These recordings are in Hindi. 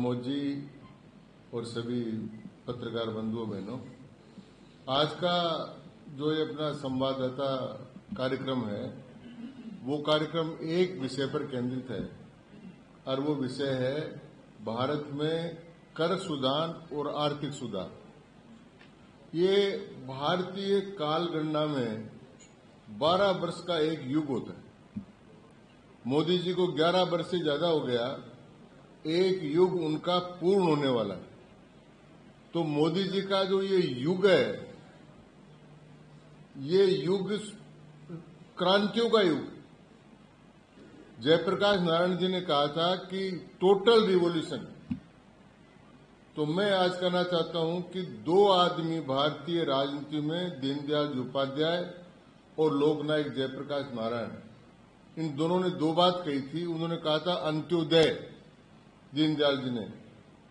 प्रमोद जी और सभी पत्रकार बंधुओं बहनों, आज का जो ये अपना संवाददाता कार्यक्रम है वो कार्यक्रम एक विषय पर केंद्रित है और वो विषय है भारत में कर सुधार और आर्थिक सुधार। ये भारतीय काल गणना में 12 वर्ष का एक युग होता है। मोदी जी को 11 वर्ष से ज्यादा हो गया, एक युग उनका पूर्ण होने वाला है। तो मोदी जी का जो ये युग है, ये युग क्रांतियों का युग। जयप्रकाश नारायण जी ने कहा था कि टोटल रिवॉल्यूशन। तो मैं आज कहना चाहता हूं कि दो आदमी भारतीय राजनीति में, दीनदयाल उपाध्याय और लोकनायक जयप्रकाश नारायण, इन दोनों ने दो बात कही थी। उन्होंने कहा था अंत्योदय, दीनदयाल जी ने,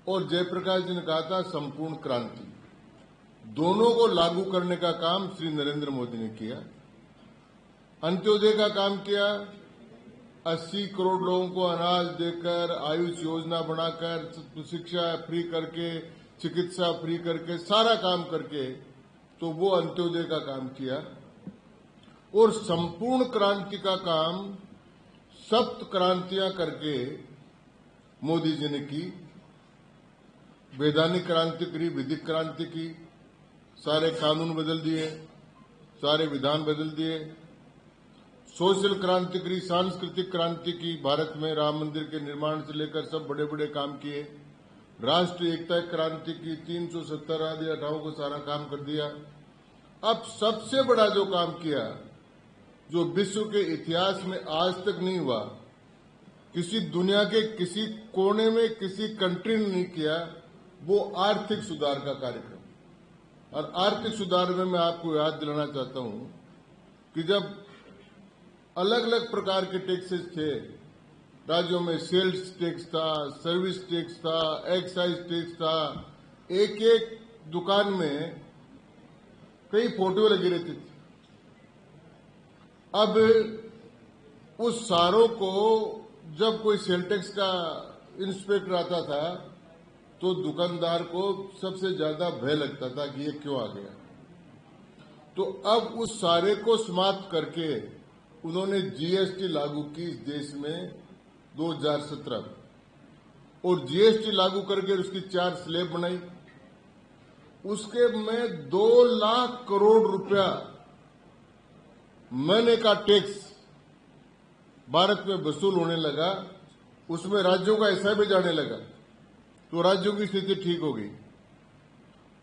और जयप्रकाश जी ने कहा था संपूर्ण क्रांति। दोनों को लागू करने का काम श्री नरेंद्र मोदी ने किया। अंत्योदय का काम किया, 80 करोड़ लोगों को अनाज देकर, आयुष योजना बनाकर, शिक्षा फ्री करके, चिकित्सा फ्री करके, सारा काम करके, तो वो अंत्योदय का काम किया। और संपूर्ण क्रांति का काम सप्त क्रांतियां करके मोदी जी ने की। वैधानिक क्रांति करी, विधिक क्रांति की, सारे कानून बदल दिए, सारे विधान बदल दिए। सोशल क्रांति करी, सांस्कृतिक क्रांति की, भारत में राम मंदिर के निर्माण से लेकर सब बड़े बड़े काम किए। राष्ट्रीय एकता क्रांति की, 370 आदि हटाओ को सारा काम कर दिया। अब सबसे बड़ा जो काम किया, जो विश्व के इतिहास में आज तक नहीं हुआ, किसी दुनिया के किसी कोने में किसी कंट्री ने नहीं किया, वो आर्थिक सुधार का कार्यक्रम। और आर्थिक सुधार में मैं आपको याद दिलाना चाहता हूं कि जब अलग अलग प्रकार के टैक्सेस थे राज्यों में, सेल्स टैक्स था, सर्विस टैक्स था, एक्साइज टैक्स था, एक एक दुकान में कई फोटो लगी रहती थी। अब उस सारों को जब कोई सेल टैक्स का इंस्पेक्टर आता था तो दुकानदार को सबसे ज्यादा भय लगता था कि ये क्यों आ गया। तो अब उस सारे को समाप्त करके उन्होंने जीएसटी लागू की इस देश में 2017 में, और जीएसटी लागू करके उसकी 4 स्लैब बनाई। उसके में 2 लाख करोड़ रुपया महीने का टैक्स भारत में वसूल होने लगा। उसमें राज्यों का हिस्सा भी जाने लगा, तो राज्यों की स्थिति ठीक हो गई।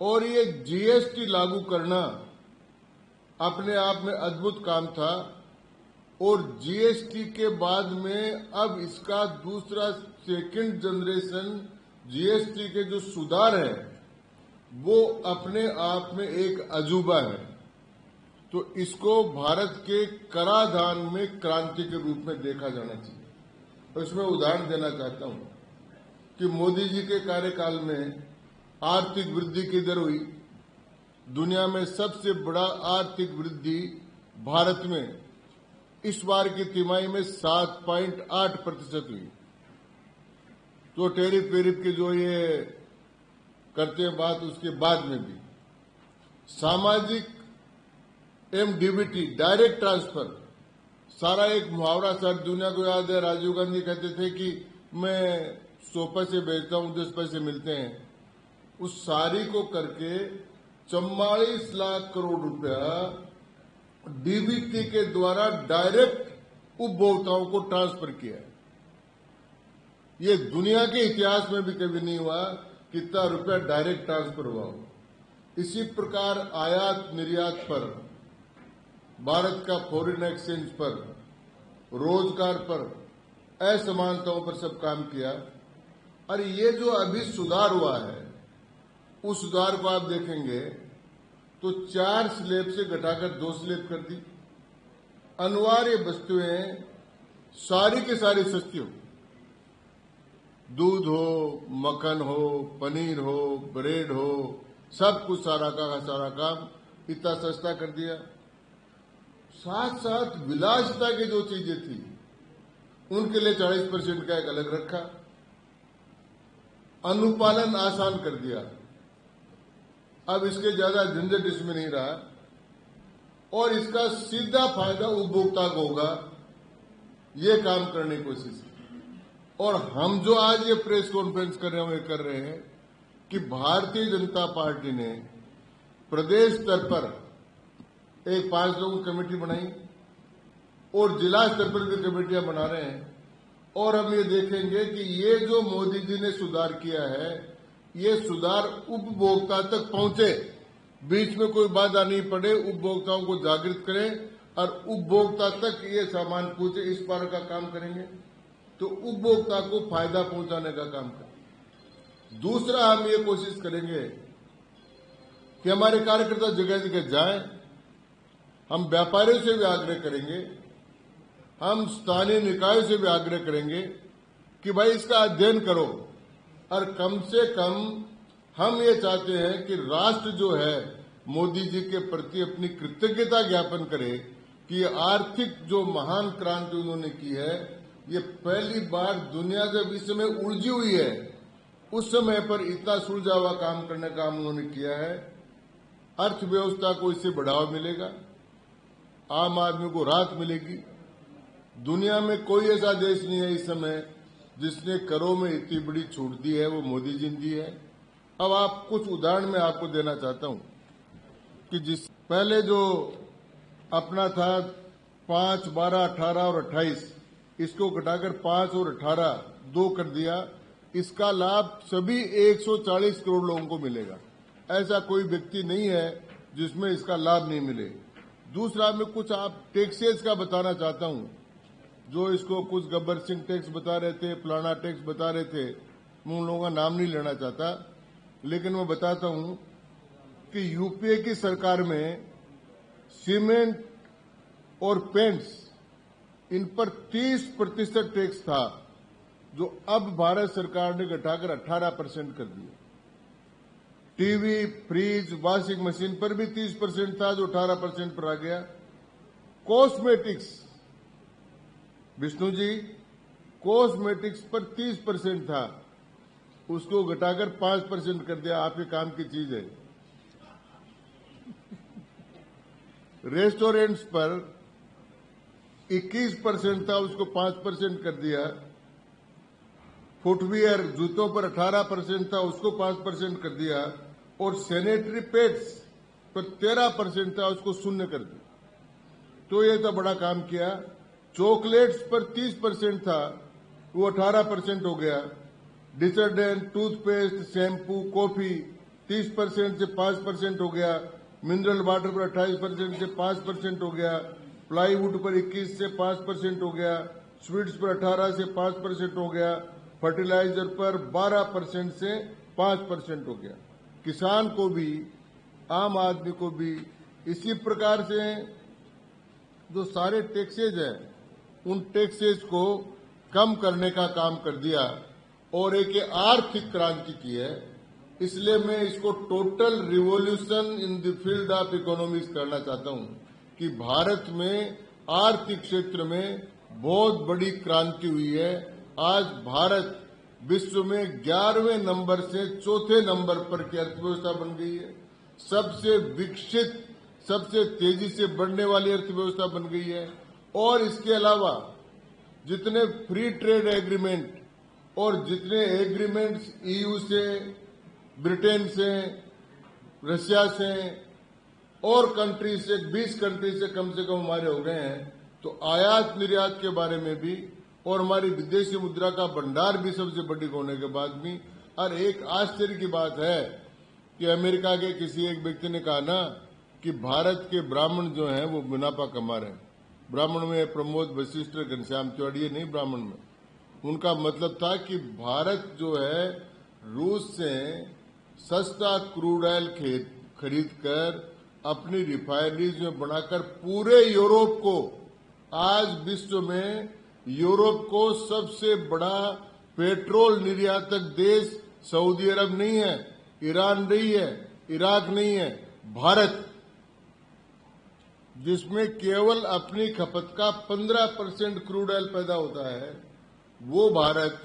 और ये जीएसटी लागू करना अपने आप में अद्भुत काम था। और जीएसटी के बाद में अब इसका दूसरा सेकंड जनरेशन जीएसटी के जो सुधार है वो अपने आप में एक अजूबा है। तो इसको भारत के कराधान में क्रांति के रूप में देखा जाना चाहिए। और इसमें उदाहरण देना चाहता हूं कि मोदी जी के कार्यकाल में आर्थिक वृद्धि की दर हुई, दुनिया में सबसे बड़ा आर्थिक वृद्धि भारत में इस बार की तिमाही में 7.8% हुई। तो टैरिफ वेरिफ की जो ये करते हैं बात, उसके बाद में भी सामाजिक डीबीटी, डायरेक्ट ट्रांसफर, सारा एक मुहावरा सर दुनिया को याद है। राजीव गांधी कहते थे कि मैं 100 पैसे भेजता हूं, 10 पैसे मिलते हैं। उस सारी को करके 44 लाख करोड़ रुपया डीबीटी के द्वारा डायरेक्ट उपभोक्ताओं को ट्रांसफर किया। ये दुनिया के इतिहास में भी कभी नहीं हुआ कि इतना रुपया डायरेक्ट ट्रांसफर हुआ हो। इसी प्रकार आयात निर्यात पर, भारत का फॉरेन एक्सचेंज पर, रोजगार पर, असमानताओं पर सब काम किया। और ये जो अभी सुधार हुआ है, उस सुधार को आप देखेंगे तो 4 स्लैब से घटाकर 2 स्लैब कर दी। अनिवार्य वस्तुएं सारी की सारी सस्ती हो, दूध हो, मक्खन हो, पनीर हो, ब्रेड हो, सब कुछ सारा का सारा काम इतना सस्ता कर दिया। साथ साथ विलासिता की जो चीजें थी उनके लिए 40% का एक अलग रखा। अनुपालन आसान कर दिया। अब इसके ज्यादा झंझट इसमें नहीं रहा और इसका सीधा फायदा उपभोक्ता को होगा, ये काम करने की कोशिश। और हम जो आज ये प्रेस कॉन्फ्रेंस कर रहे हैं कि भारतीय जनता पार्टी ने प्रदेश स्तर पर एक 5 लोगों की कमेटी बनाई और जिला स्तर पर भी कमेटियां बना रहे हैं। और हम ये देखेंगे कि ये जो मोदी जी ने सुधार किया है, ये सुधार उपभोक्ता तक पहुंचे, बीच में कोई बाधा नहीं पड़े, उपभोक्ताओं को जागृत करें और उपभोक्ता तक ये सामान पहुंचे, इस पर का काम करेंगे तो उपभोक्ता को फायदा पहुंचाने का काम करें। दूसरा, हम ये कोशिश करेंगे कि हमारे कार्यकर्ता जगह जगह जाएं, हम व्यापारियों से भी आग्रह करेंगे, हम स्थानीय निकायों से भी आग्रह करेंगे कि भाई इसका अध्ययन करो और कम से कम हम ये चाहते हैं कि राष्ट्र जो है मोदी जी के प्रति अपनी कृतज्ञता ज्ञापन करे कि ये आर्थिक जो महान क्रांति उन्होंने की है, ये पहली बार दुनिया जब इस समय उलझी हुई है उस समय पर इतना सुलझा हुआ काम करने का काम उन्होंने किया है। अर्थव्यवस्था को इससे बढ़ावा मिलेगा, आम आदमी को राहत मिलेगी। दुनिया में कोई ऐसा देश नहीं है इस समय जिसने करों में इतनी बड़ी छूट दी है, वो मोदी जी ने दी है। अब आप कुछ उदाहरण मैं आपको देना चाहता हूं कि जिस पहले जो अपना था 5, 12, 18 और 28, इसको घटाकर 5 और 18 2 कर दिया। इसका लाभ सभी 140 करोड़ लोगों को मिलेगा। ऐसा कोई व्यक्ति नहीं है जिसमें इसका लाभ नहीं मिले। दूसरा, मैं कुछ आप टैक्सेस का बताना चाहता हूं, जो इसको कुछ गब्बर सिंह टैक्स बता रहे थे, फलाना टैक्स बता रहे थे, मैं उन लोगों का नाम नहीं लेना चाहता, लेकिन मैं बताता हूं कि यूपीए की सरकार में सीमेंट और पेंट्स इन पर 30% टैक्स था, जो अब भारत सरकार ने घटाकर 18% कर दिया। टीवी, फ्रिज, वॉशिंग मशीन पर भी 30% था, जो 18% पर आ गया। कॉस्मेटिक्स, विष्णु जी, कॉस्मेटिक्स पर 30% था, उसको घटाकर 5% कर दिया। आपके काम की चीज है। रेस्टोरेंट्स पर 21% था, उसको 5% कर दिया। फुटवियर, जूतों पर 18% था, उसको 5% कर दिया। और सैनिटरी पैड्स पर 13% था, उसको 0 कर दिया। तो ये तो बड़ा काम किया। चॉकलेट्स पर 30% था, वो 18% हो गया। डिटर्जेंट, टूथपेस्ट, शैम्पू, कॉफी 30% से 5% हो गया। मिनरल वाटर पर 28% से 5% हो गया। प्लाईवुड पर 21 से 5% हो गया। स्वीट्स पर 18 से 5% हो गया। फर्टिलाइजर पर 12% से 5% हो गया। किसान को भी, आम आदमी को भी इसी प्रकार से जो सारे टैक्सेज हैं, उन टैक्सेज को कम करने का काम कर दिया और एक आर्थिक क्रांति की है। इसलिए मैं इसको total revolution in the field of economics करना चाहता हूं कि भारत में आर्थिक क्षेत्र में बहुत बड़ी क्रांति हुई है। आज भारत विश्व में 11वें नंबर से 4थे नंबर पर की अर्थव्यवस्था बन गई है। सबसे विकसित, सबसे तेजी से बढ़ने वाली अर्थव्यवस्था बन गई है। और इसके अलावा जितने फ्री ट्रेड एग्रीमेंट और जितने एग्रीमेंट्स ईयू से, ब्रिटेन से, रशिया से और कंट्री से, 20 कंट्री से कम हमारे हो गए हैं। तो आयात निर्यात के बारे में भी और हमारी विदेशी मुद्रा का भंडार भी सबसे बड़ी होने के बाद भी। और एक आश्चर्य की बात है कि अमेरिका के किसी एक व्यक्ति ने कहा ना कि भारत के ब्राह्मण जो हैं वो मुनाफा कमा रहे हैं। ब्राह्मण में प्रमोद वशिष्ठ, घनश्याम तिवाड़ी नहीं ब्राह्मण में। उनका मतलब था कि भारत जो है रूस से सस्ता क्रूड ऑयल खरीद कर अपनी रिफाइनरीज में बनाकर पूरे यूरोप को, आज विश्व में यूरोप को सबसे बड़ा पेट्रोल निर्यातक देश सऊदी अरब नहीं है, ईरान नहीं है, इराक नहीं है, भारत, जिसमें केवल अपनी खपत का 15% क्रूड ऑयल पैदा होता है। वो भारत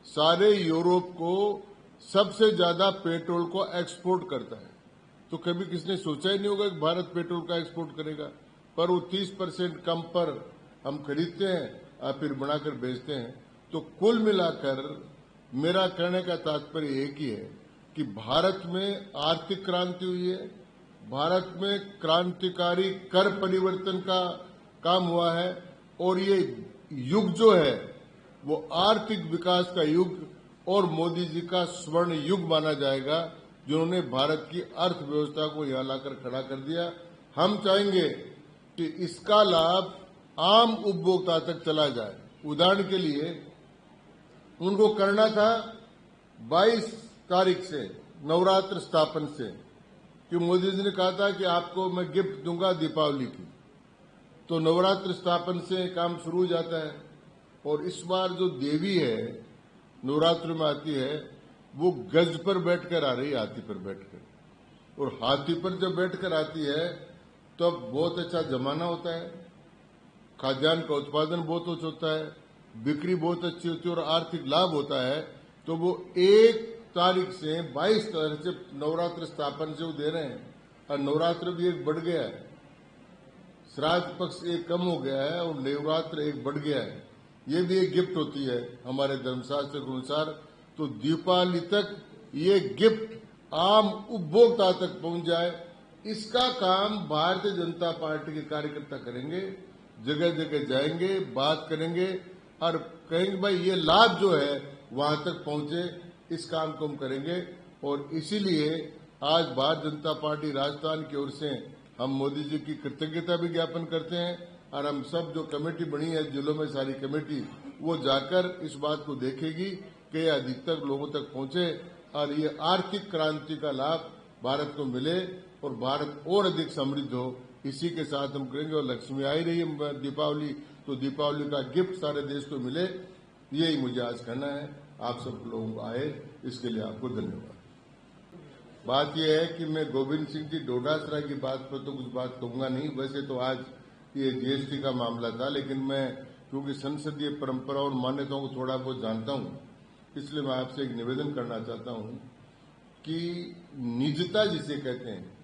सारे यूरोप को सबसे ज्यादा पेट्रोल को एक्सपोर्ट करता है। तो कभी किसने सोचा ही नहीं होगा कि भारत पेट्रोल का एक्सपोर्ट करेगा, पर वो 30% कम पर हम खरीदते हैं और फिर बनाकर बेचते हैं। तो कुल मिलाकर मेरा कहने का तात्पर्य एक ही है कि भारत में आर्थिक क्रांति हुई है, भारत में क्रांतिकारी कर परिवर्तन का काम हुआ है, और ये युग जो है वो आर्थिक विकास का युग और मोदी जी का स्वर्ण युग माना जाएगा, जिन्होंने भारत की अर्थव्यवस्था को यहां लाकर खड़ा कर दिया। हम चाहेंगे कि इसका लाभ आम उपभोक्ता तक चला जाए। उदाहरण के लिए उनको करना था 22 तारीख से नवरात्र स्थापन से, कि मोदी जी ने कहा था कि आपको मैं गिफ्ट दूंगा दीपावली की, तो नवरात्र स्थापन से काम शुरू हो जाता है। और इस बार जो देवी है नवरात्र में आती है वो गज पर बैठकर आ रही है, हाथी पर बैठकर, और हाथी पर जब बैठकर आती है तब तो बहुत अच्छा जमाना होता है, खाद्यान्न का उत्पादन बहुत अच्छा होता है, बिक्री बहुत अच्छी होती है और आर्थिक लाभ होता है। तो वो 1 तारीख से 22 तारीख से नवरात्र स्थापन से वो दे रहे हैं, और नवरात्र भी एक बढ़ गया है, श्राद्ध पक्ष एक कम हो गया है और नवरात्र एक बढ़ गया है। ये भी एक गिफ्ट होती है हमारे धर्मशास्त्र के अनुसार। तो दीपावली तक ये गिफ्ट आम उपभोक्ता तक पहुंच जाए, इसका काम भारतीय जनता पार्टी के कार्यकर्ता करेंगे, जगह जगह जाएंगे, बात करेंगे और कहेंगे भाई ये लाभ जो है वहां तक पहुंचे, इस काम को हम करेंगे। और इसीलिए आज भारतीय जनता पार्टी राजस्थान की ओर से हम मोदी जी की कृतज्ञता भी ज्ञापन करते हैं, और हम सब जो कमेटी बनी है जिलों में सारी कमेटी, वो जाकर इस बात को देखेगी कि अधिकतर लोगों तक पहुंचे और ये आर्थिक क्रांति का लाभ भारत को मिले और भारत और अधिक समृद्ध हो। इसी के साथ हम करेंगे। और लक्ष्मी आई रही है दीपावली, तो दीपावली का गिफ्ट सारे देश को मिले, यही मुझे आज कहना है। आप सब लोगों को आए, इसके लिए आपको धन्यवाद। बात यह है कि मैं गोविंद सिंह जी डोडासरा की बात पर तो कुछ बात कहूंगा नहीं। वैसे तो आज ये जीएसटी का मामला था, लेकिन मैं क्योंकि संसदीय परंपरा और मान्यताओं को थोड़ा बहुत जानता हूं, इसलिए मैं आपसे एक निवेदन करना चाहता हूं कि निजता जिसे कहते हैं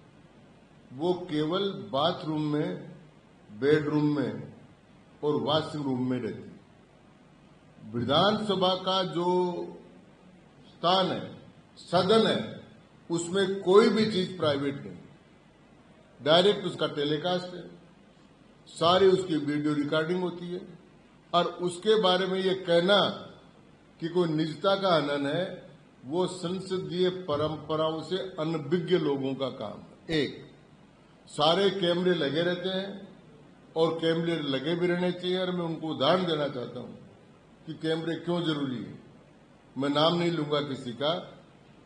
वो केवल बाथरूम में, बेडरूम में और वॉशिंग रूम में रहती है। विधानसभा का जो स्थान है, सदन है, उसमें कोई भी चीज प्राइवेट नहीं, डायरेक्ट उसका टेलीकास्ट है, सारी उसकी वीडियो रिकॉर्डिंग होती है। और उसके बारे में ये कहना कि कोई निजता का हनन है, वो संसदीय परंपराओं से अनभिज्ञ लोगों का काम है। एक, सारे कैमरे लगे रहते हैं और कैमरे लगे भी रहने चाहिए, और मैं उनको उदाहरण देना चाहता हूं कि कैमरे क्यों जरूरी है। मैं नाम नहीं लूंगा किसी का।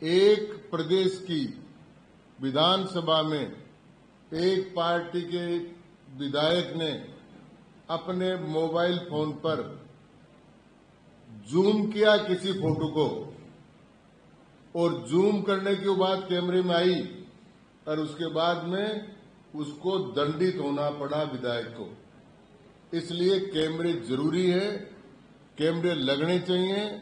एक प्रदेश की विधानसभा में एक पार्टी के विधायक ने अपने मोबाइल फोन पर जूम किया किसी फोटो को, और जूम करने के बाद कैमरे में आई, और उसके बाद में उसको दंडित होना पड़ा विधायक को। इसलिए कैमरे जरूरी है, कैमरे लगने चाहिए,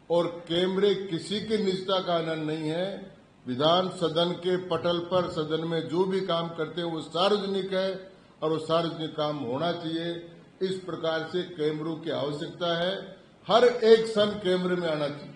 और कैमरे किसी की निजता का हनन नहीं है। विधान सदन के पटल पर सदन में जो भी काम करते हैं वो सार्वजनिक है, और वो सार्वजनिक काम होना चाहिए। इस प्रकार से कैमरों की आवश्यकता है, हर एक सन कैमरे में आना चाहिए।